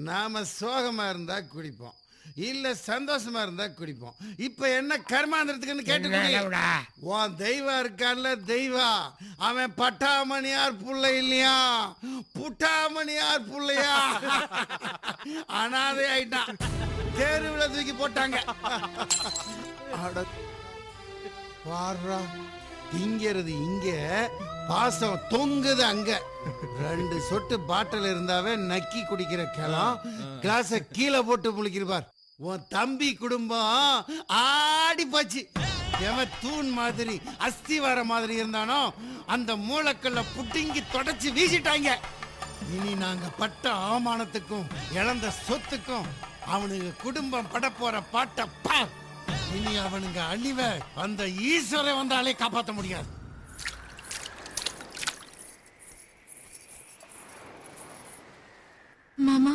நாம சோகமா இருந்தா குடிப்போம், இல்ல சந்தோஷமா இருந்தா குடிப்போம். இப்ப என்ன கர்மாந்திரத்துக்குன்னு கேட்டு உன் தெய்வம் இருக்கான்ல, தெய்வம் அவன் பட்டாமணியார் புள்ள இல்லையா, புட்டாமணியார் புள்ளையா, அனாதை ஆயிட்டான், தெருவுல தூக்கி போட்டாங்க. பாரா திங்கிறது இங்க, பாசம் தொங்குது அங்க. 2 சொட்டு பாட்டில் இருந்தாவே நக்கி குடிக்கிற கிளம் கிளாஸ கீழே போட்டு முழிக்கிறப்பார். உன் தம்பி குடும்பம் ஆடி போச்சு. எவன் தூண் மாதிரி அஸ்திவார மாதிரி இருந்தானோ அந்த மூளைக்கல்ல புட்டிங்கி தொடச்சு வீசிட்டாங்க. இனி நாங்க பட்ட அவமானத்துக்கும் இழந்த சொத்துக்கும் அவனுக்கு குடும்பம் பட போற பாட்ட பார். இனி அவனுங்க அழிவ அந்த ஈஸ்வரன் வந்தாலே காப்பாற்ற முடியாது. மாமா,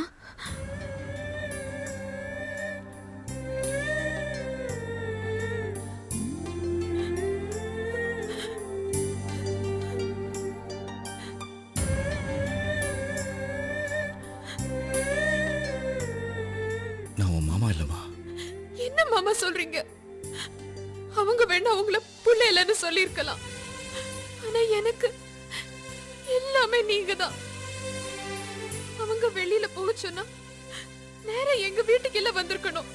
நான் உன் மாமா இல்லம்மா. என்ன மாமா சொல்றீங்க? அவங்க வேணா அவங்கள புள்ள இல்லைன்னு சொல்லிருக்கலாம், ஆனா எனக்கு எல்லாமே நீங்க தான். அவங்க வெளியில போக சொன்னா நேரா எங்க வீட்டுக்கு இல்ல வந்திருக்கணும்.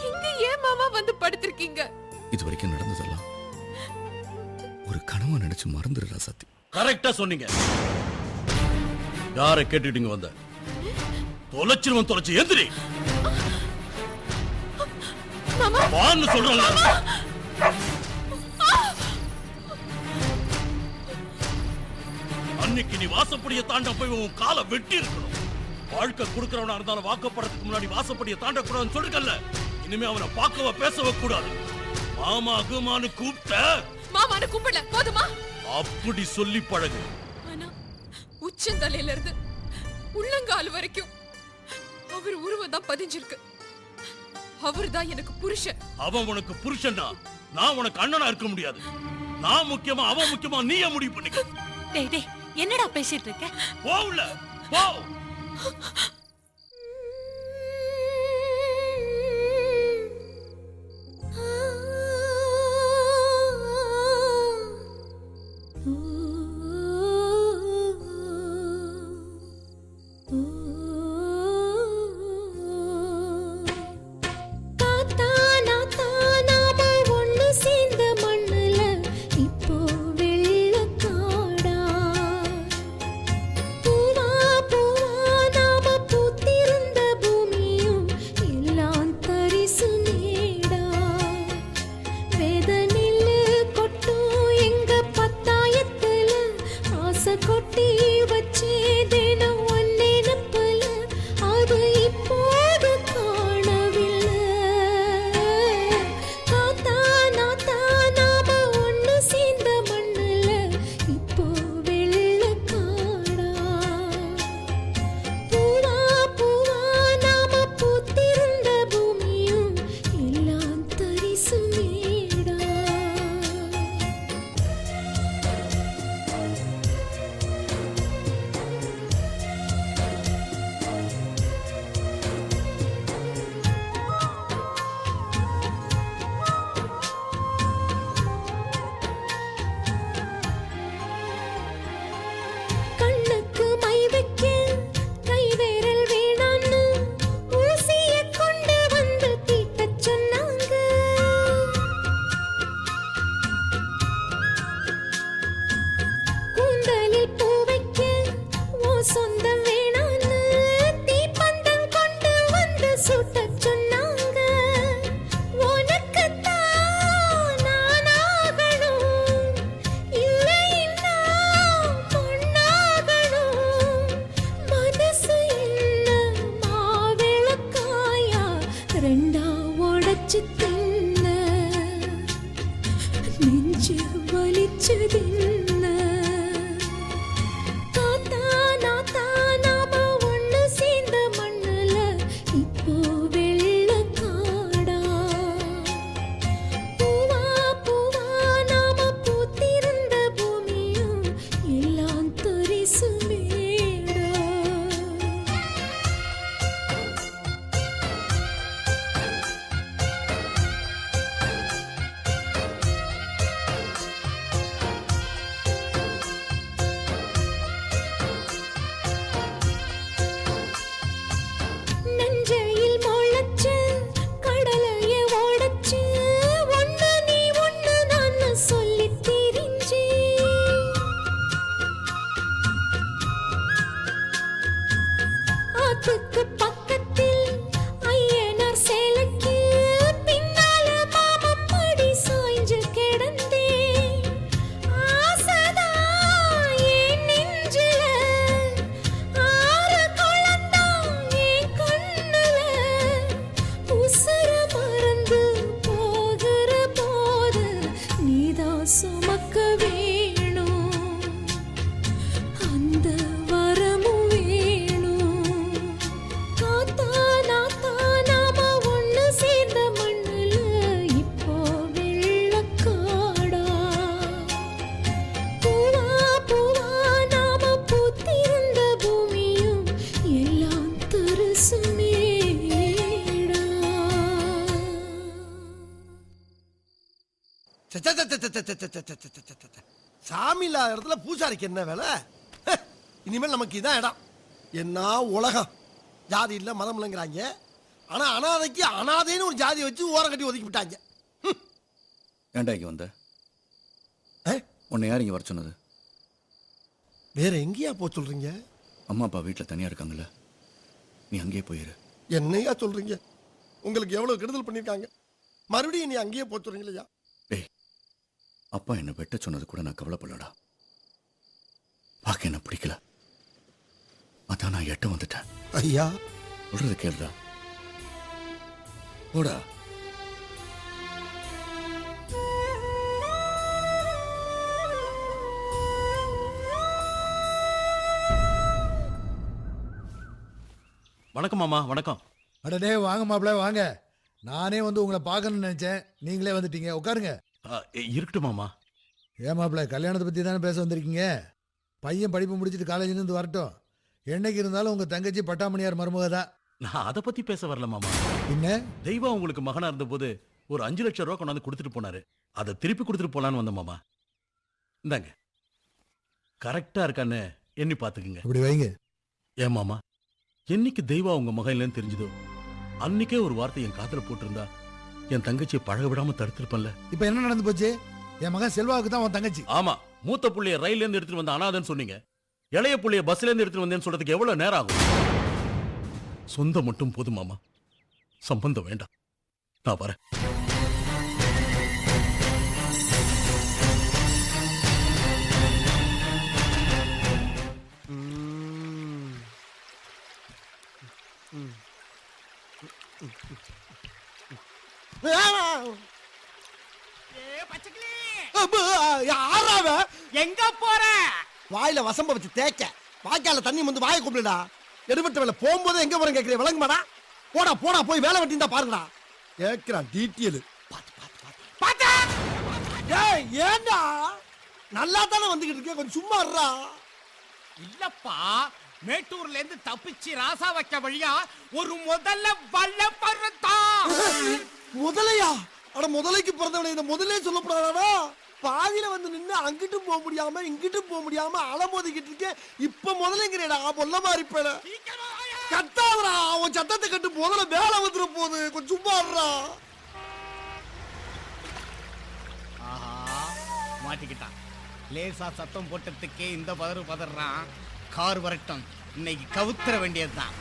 இங்க ஏன் மாமா வந்து படுத்திருக்கீங்க? இது வரைக்கும் நடந்ததெல்லாம் ஒரு கனவா நினைச்சு மறந்துடுறா சத்தி. கரெக்டா சொன்னீங்க. யாரை கேட்டுட்டீங்க வந்த? தொலைச்சிருவன், தொலைச்சு எந்திரி. மாமா வான்னு சொல்றேன். அன்னைக்கு நீ வாசப்படியை தாண்ட போய் உன் காலை வெட்டி இருக்கணும். வாழ்க்கை கொடுக்கறவனா இருந்தாலும் வாக்கப்படுறதுக்கு முன்னாடி வாசப்படியை தாண்ட கூடாதுன்னு சொல்லிருக்கல. இனிமே அவனை பார்க்கவ பேசவே கூடாது. மாமா அகுமானு கூப்பிட்ட மாமான்னு கூப்பிடல போதுமா? அப்படி சொல்லி பழகு. ஆனா உச்சந்தலையில இருந்து உள்ளங்கால் வரைக்கும் அவர் உருவம் தான் பதிஞ்சிருக்கு. அவர்தான் எனக்கு புருஷன். அவன் உனக்கு புருஷன்டா, நான் உனக்கு அண்ணனா இருக்க முடியாது. நான் முக்கியமா அவன் முக்கியமா, நீயே முடிவு பண்ணிக்க. டேய் டேய், என்னடா பேசிட்டு இருக்க? போவுல போ. ஆத்துக்கு பக்கத்தில் ஐயனார் சேலைக்கு பின்னால மாமப்படி சாய்ஞ்சு கிடந்தேன். ஆசைதான் என் நெஞ்சில, ஆறு குளந்தான் என் கண்ணுல. உசுர மறந்து போகிற போது நீதான் சுமக்க வேணும், அந்த வரமும் வேணும். காத்தா நாத்தா நாம ஒண்ணு சேர்ந்த மண்ணுல இப்போ வெள்ளக்காடா. பூவா பூவா நாம பூத்திருந்த பூமியும் எல்லாம் தரிசு மேடா. சாமி இல்லாத இடத்துல பூசாரிக்கு என்ன வேலை? ஹே, இனிமேல் நமக்கு இதான் இடம். என்ன உலகம், ஜாதி இல்ல மதம் இல்லைங்கிறாங்க. ஆனா அனாதைக்கு அனாதைன்னு ஒரு ஜாதி வச்சு ஓரம் கட்டி ஒதுக்கி விட்டாங்க. ஏன்டா இங்க வந்த? ஏ, உன்னை யார் இங்க வர சொன்னது? வேற எங்கேயா போ சொல்றீங்க? அம்மா அப்பா வீட்டில் தனியா இருக்காங்கல்ல, நீ அங்கேயே போயிரு. என்னையா சொல்றீங்க? உங்களுக்கு எவ்வளவு கெடுதல் பண்ணிருக்காங்க, மறுபடியும் நீ அங்கேயே போ சொல்றீங்களா? டேய், அப்பா என்னை வெட்ட சொன்னது கூட நான் கவலைப்படலடா. பார்க்க என்ன பிடிக்கல, அதான் நான் எட்ட வந்துட்டேன். ஐயா, சொல்றத கேளுடா. போடா. வணக்கம் மாமா, வணக்கம். அடடே வாங்க மாப்பிள்ள வாங்க. நானே வந்து உங்களை பார்க்கணும்னு நினைச்சேன், நீங்களே வந்துட்டீங்க. உட்காருங்க. இருக்கட்டும் மாமா. ஏன் மாப்பிள்ள, கல்யாணத்தை பற்றி தானே பேச வந்திருக்கீங்க? பையன் படிப்பு முடிச்சுட்டு காலேஜ்லேருந்து வரட்டும். என்னைக்கு இருந்தாலும் உங்கள் தங்கச்சி பட்டாமணியார் மருமக தான். நான் அதை பத்தி பேச வரல மாமா. என்ன? தெய்வம் உங்களுக்கு மகனா இருந்தபோது ஒரு 5 லட்சம் ரூபாய் கொண்டாந்து கொடுத்துட்டு போனாரு. அதை திருப்பி கொடுத்துட்டு போலான்னு வந்த மாமா. இந்தாங்க, கரெக்டா இருக்கான்னு எண்ணி பாத்துக்குங்க. அப்படி வைங்க. ஏன் மாமா, என்னைக்கு தெய்வம் உங்க மகன் இல்லைன்னு தெரிஞ்சதோ அன்னைக்கே ஒரு வார்த்தை என் காதுல போட்டிருந்தா என் தங்கச்சியை பழக விடாம தடுத்திருப்பேன்ல. இப்போ என்ன நடந்து போச்சு? என் மகன் செல்வாவுக்கு தான் உன் தங்கச்சி. ஆமா, மூத்த புள்ளைய ரயில்ல இருந்து எடுத்துட்டு வந்த அனாதன்னு சொன்னீங்க. இளைய புள்ளைய பஸ்ல இருந்து எடுத்துட்டு வந்தேன்னு சொல்றதுக்கு எவ்வளவு நேரம் ஆகும்? சொந்தம் மட்டும் போதும் மாமா, சம்பந்தம் வேண்டாம். நான் வரேன். எங்க போற? வாயில வசம்ப வச்சு தேய்க்க, வாய்க்கால தண்ணி வந்து வாயை கூப்பிடுடா. எடுபட்ட வேலை போகும்போது எங்க போறேன் கேட்கிறேன், விளங்குமாடா? போடா போடா, போய் வேலை வெட்டி இருந்தா பாருங்கடா. கேட்கிறான் டீட்டெயில். ஏய், ஏண்டா நல்லா தானே வந்துகிட்டு இருக்கேன், கொஞ்சம் சும்மா இருடா. இல்லப்பா, மேட்டூர்ல இருந்து தப்பிச்சு ராசா வைக்க வழியா ஒரு முதல்ல வல்ல பறத்தான். முதலையா? அட முதலைக்கு பிறந்தவனை இந்த முதலே சொல்லப்படாதா? பாதியில வந்து நின்று அங்கிட்டும் போக முடியாம இங்கிட்டும் போக முடியாம அலமோதிக்கிட்டு இருக்கேன். இப்ப முதலைங்கிறேடா, பொல்ல மாதிரி பேட கத்தாதரா. உன் சத்தத்தை கட்டு முதல்ல வேலை வந்துட போகுது, கொஞ்சம் சும்மா இருடா. ஆஹா, மாட்டிக்கிட்டான். லேசா சத்தம் போட்டதுக்கே இந்த பதறான். கார் வரட்டும், இன்னைக்கு கவுத்துற வேண்டியதுதான்.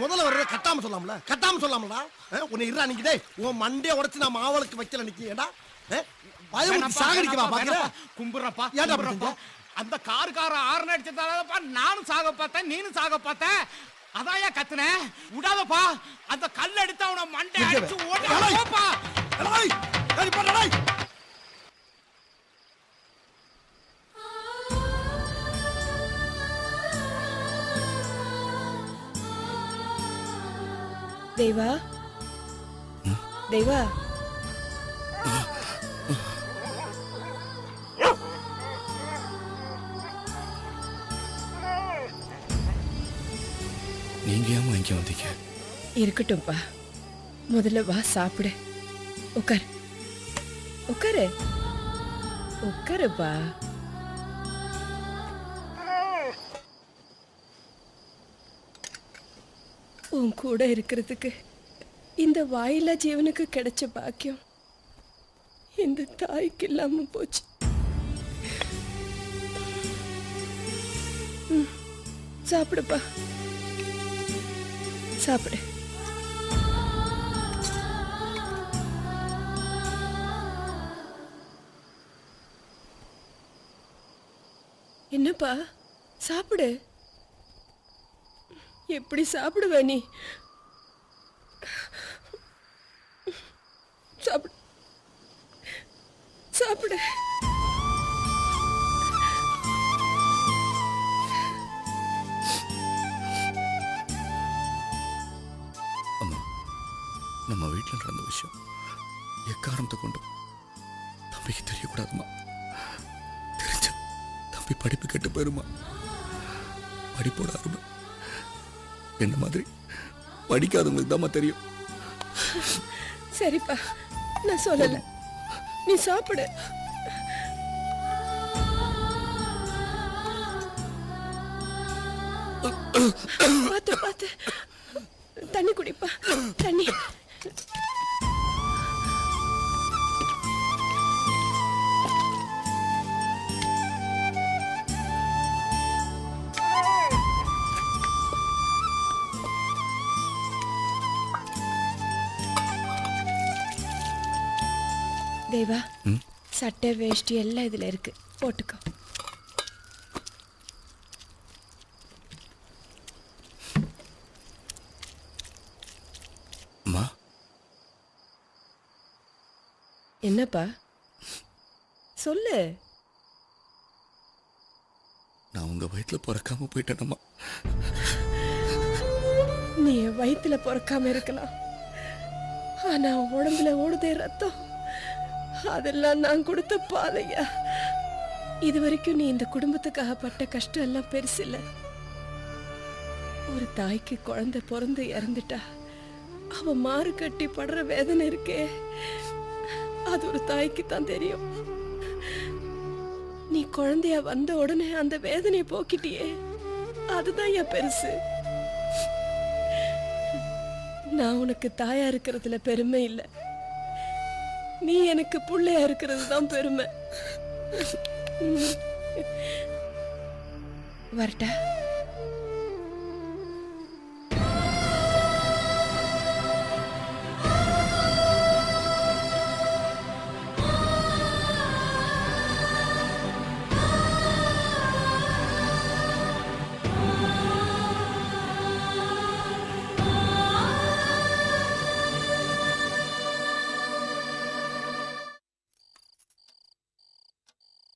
முதல்ல வர்ற கட்டாம சொல்லாமல, கட்டாம சொல்லாமலடா. உன்னை இருடா நிக்கி. டேய், உன் மண்டைய உடைச்சு நான் மாவளுக்கு வைக்கல நிக்கிடா. பயமுறுத்தி சாகடிக்கவா பாக்குற? கும்புறப்பா, ஏன்டா கும்புறப்பா. அந்த காருக்கார ஆறு அடிச்சதாலப்பா நானும் சாக பார்த்தேன், நீனும் சாக பார்த்தேன். அதாயா கத்துன, விடாதப்பா. அந்த கல் எடுத்து அவன மண்டை அடிச்சு ஓடுப்பா. தேவா, தேவா, நீங்க ஏமா இங்க வந்தீங்க? இருக்கட்டும்பா. முதல்ல வா சாப்பிடு. உட்கார், உட்காரு, உட்காருப்பா. உன் கூட இருக்கிறதுக்கு இந்த வாயில்லா ஜீவனுக்கு கிடைச்ச பாக்கியம் இந்த தாய்க்கு இல்லாம போச்சு. சாப்பிடுப்பா, சாப்பிடு. என்னப்பா சாப்பிடு. எப்படி சாப்பிடுவ நீ? சாப்பிடு, சாப்பிடு. அம்மா, நம்ம வீட்டில் நடந்த விஷயம் எக்காரணத்தை கொண்டு தம்பிக்கு தெரியக்கூடாதுமா. தெரிஞ்ச தம்பி படிப்பு கெட்டு போயிருமா. படிப்போட அருமை என்ன மாதிரி படிக்காதவங்களுக்கு தாம்மா தெரியும். சரிப்பா, நான் சொல்லல, நீ சாப்பிடு. பார்த்து பார்த்து தண்ணி குடிப்பா, தண்ணி. தேவா, சட்டை வேஷ்டி எல்லாம் இதுல இருக்கு, போட்டுக்கோ. அம்மா, என்னப்பா சொல்லு. நான் உங்க வயிற்றுல பிறக்காம போயிட்டேனம்மா. நீ என் வயித்துல பிறக்காம இருக்கலாம், ஆனா உடம்புல ஓடுதே ரத்தம், அதெல்லாம் நான் கொடுத்த பாதையா. இது வரைக்கும் நீ இந்த குடும்பத்துக்காக பட்ட கஷ்டம் எல்லாம் பெருசு இல்ல. ஒரு தாய்க்கு குழந்தை பிறந்து இறந்துட்டா அவ மாறு கட்டி படுற வேதனை இருக்கே, அது ஒரு தாய்க்கு தான் தெரியும். நீ குழந்தையா வந்த உடனே அந்த வேதனையை போக்கிட்டியே, அதுதான் என் பெருசு. நான் உனக்கு தாயா இருக்கிறதுல பெருமை இல்லை, நீ எனக்கு புள்ளையா இருக்கிறது தான் பெருமை. வரட்டா?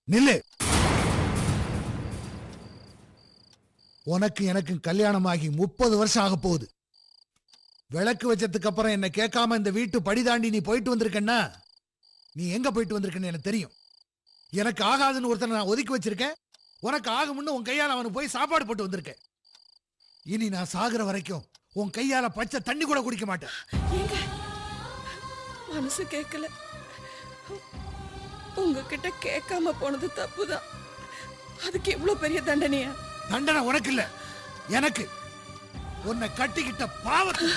நில்லு. உனக்கு எனக்கு கல்யாணமாகி 30 வருஷம் ஆக போகுது. விளக்கு வச்சதுக்கு அப்புறம் என்ன கேட்காம இந்த வீட்டு படி தாண்டி நீ போயிட்டு வந்திருக்கன்னா, நீ எங்க போயிட்டு வந்திருக்கன்னு எனக்கு தெரியும். எனக்கு ஆகாதுன்னு ஒருத்தனை நான் ஒதுக்கி வச்சிருக்கேன், உனக்கு ஆகும்னு உன் கையால அவனுக்கு போய் சாப்பாடு போட்டு வந்திருக்கேன். இனி நான் சாகுற வரைக்கும் உன் கையால பச்சை தண்ணி கூட குடிக்க மாட்டேன். ஏங்க, மனசு கேட்கல, உங்ககிட்ட கேட்காம போனது தப்புதான். அதுக்கு எவ்வளவு பெரிய தண்டனையா? தண்டனை உனக்கு இல்ல, எனக்கு. உன்னை கட்டிக்கிட்ட பாவத்தை